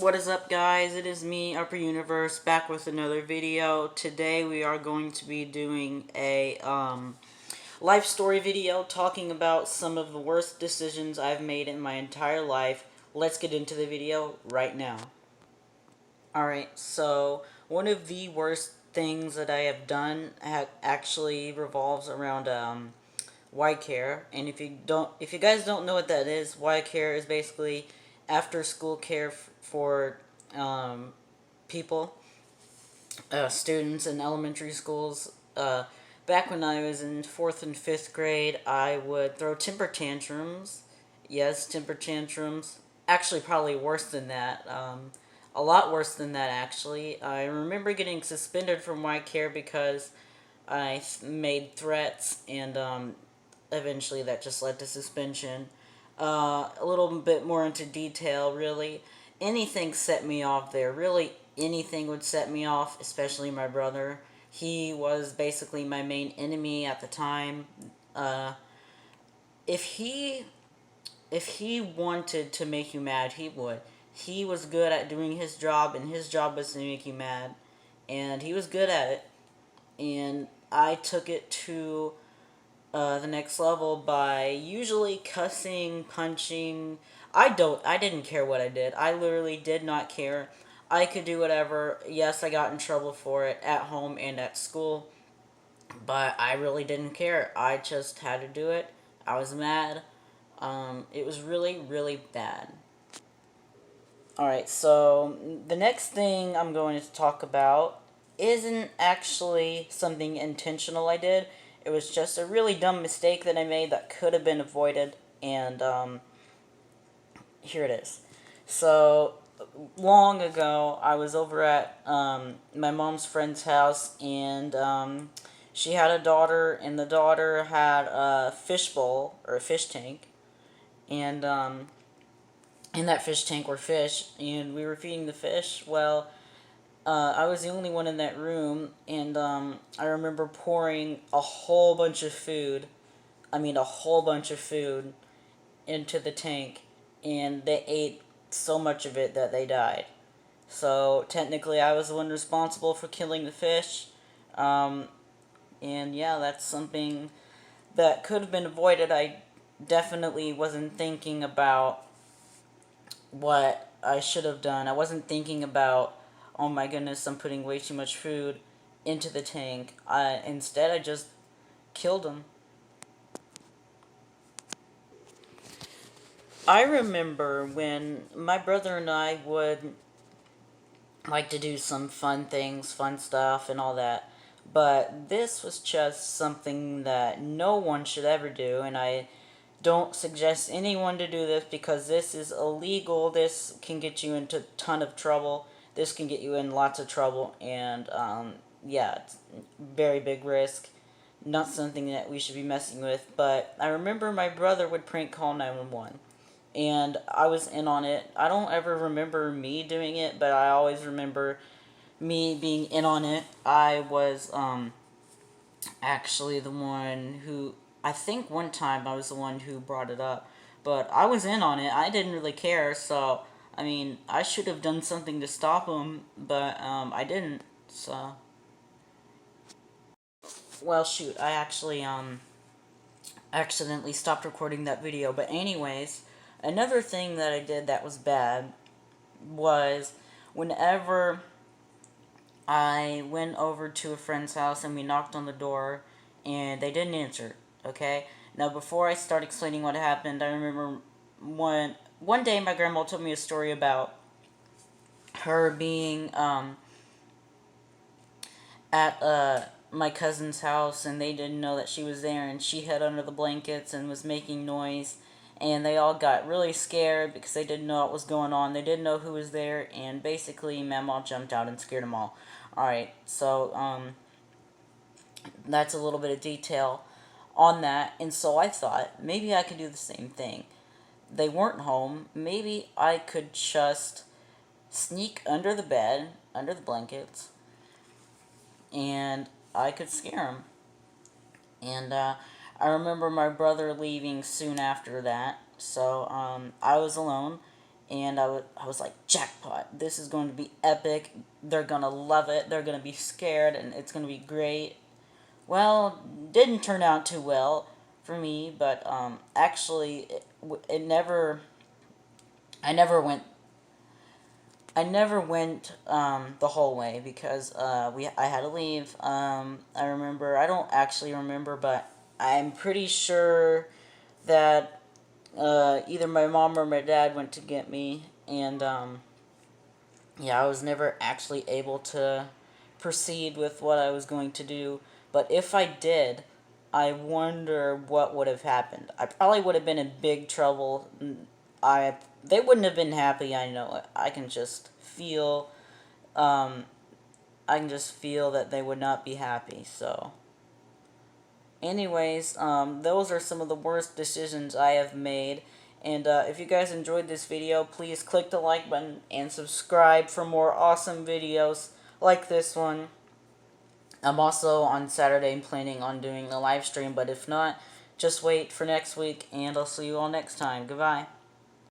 What is up, guys? It is me, Upper Universe, back with another video. Today we are going to be doing a life story video talking about some of the worst decisions I've made in my entire life. Let's get into the video right now. Alright, so one of the worst things that I have done actually revolves around Y care, and if you guys don't know what that is, Y care is basically after school care for people, students in elementary schools. Back when I was in 4th and 5th grade, I would throw temper tantrums. Yes, temper tantrums. Actually, probably worse than that. A lot worse than that, actually. I remember getting suspended from Y care because I made threats, and eventually that just led to suspension. A little bit more into detail, really. Anything set me off there. Really, anything would set me off, especially my brother. He was basically my main enemy at the time. If he wanted to make you mad, he would. He was good at doing his job, and his job was to make you mad, and he was good at it. And I took it to the next level by usually cussing, punching. I didn't care what I did. I literally did not care. I could do whatever. Yes, I got in trouble for it at home and at school, but I really didn't care. I just had to do it. I was mad. It was really, really bad. Alright, so the next thing I'm going to talk about isn't actually something intentional I did. It was just a really dumb mistake that I made that could have been avoided, and here it is. So, long ago, I was over at my mom's friend's house, and she had a daughter, and the daughter had a fish bowl, or a fish tank, and in that fish tank were fish, and we were feeding the fish. Well, I was the only one in that room, and I remember pouring a whole bunch of food, a whole bunch of food, into the tank, and they ate so much of it that they died. So, technically, I was the one responsible for killing the fish, and yeah, that's something that could have been avoided. I definitely wasn't thinking about what I should have done. I wasn't thinking about, oh my goodness, I'm putting way too much food into the tank. Instead, I just killed him. I remember when my brother and I would like to do some fun things, fun stuff, and all that. But this was just something that no one should ever do, and I don't suggest anyone to do this because this is illegal. This can get you into a ton of trouble. This can get you in lots of trouble, and yeah, it's very big risk. Not something that we should be messing with. But I remember my brother would prank call 911, and I was in on it. I don't ever remember me doing it, but I always remember me being in on it. I was actually the one who, I think one time I was the one who brought it up, but I was in on it. I didn't really care, so I should have done something to stop him, but I didn't. So, well, shoot, I actually accidentally stopped recording that video. But anyways, another thing that I did that was bad was whenever I went over to a friend's house and we knocked on the door and they didn't answer, okay? Now, before I start explaining what happened, I remember one day my grandma told me a story about her being at my cousin's house, and they didn't know that she was there, and she hid under the blankets and was making noise, and they all got really scared because they didn't know what was going on. They didn't know who was there, and basically Mamaw jumped out and scared them all. Alright, so that's a little bit of detail on that, and so I thought maybe I could do the same thing. They weren't home. Maybe I could just sneak under the bed, under the blankets, and I could scare them. And I remember my brother leaving soon after that, so I was alone, and I was like, jackpot, this is going to be epic, they're gonna love it, they're gonna be scared, and it's gonna be great. Well, didn't turn out too well for me, but actually, it never, I never went the whole way because I had to leave. I remember, I don't actually remember, but I'm pretty sure that either my mom or my dad went to get me, and yeah, I was never actually able to proceed with what I was going to do. But if I did, I wonder what would have happened. I probably would have been in big trouble. They wouldn't have been happy. I know it. Um, I can just feel that they would not be happy. So, anyways, those are some of the worst decisions I have made. And if you guys enjoyed this video, please click the like button and subscribe for more awesome videos like this one. I'm also on Saturday planning on doing a live stream, but if not, just wait for next week, and I'll see you all next time. Goodbye.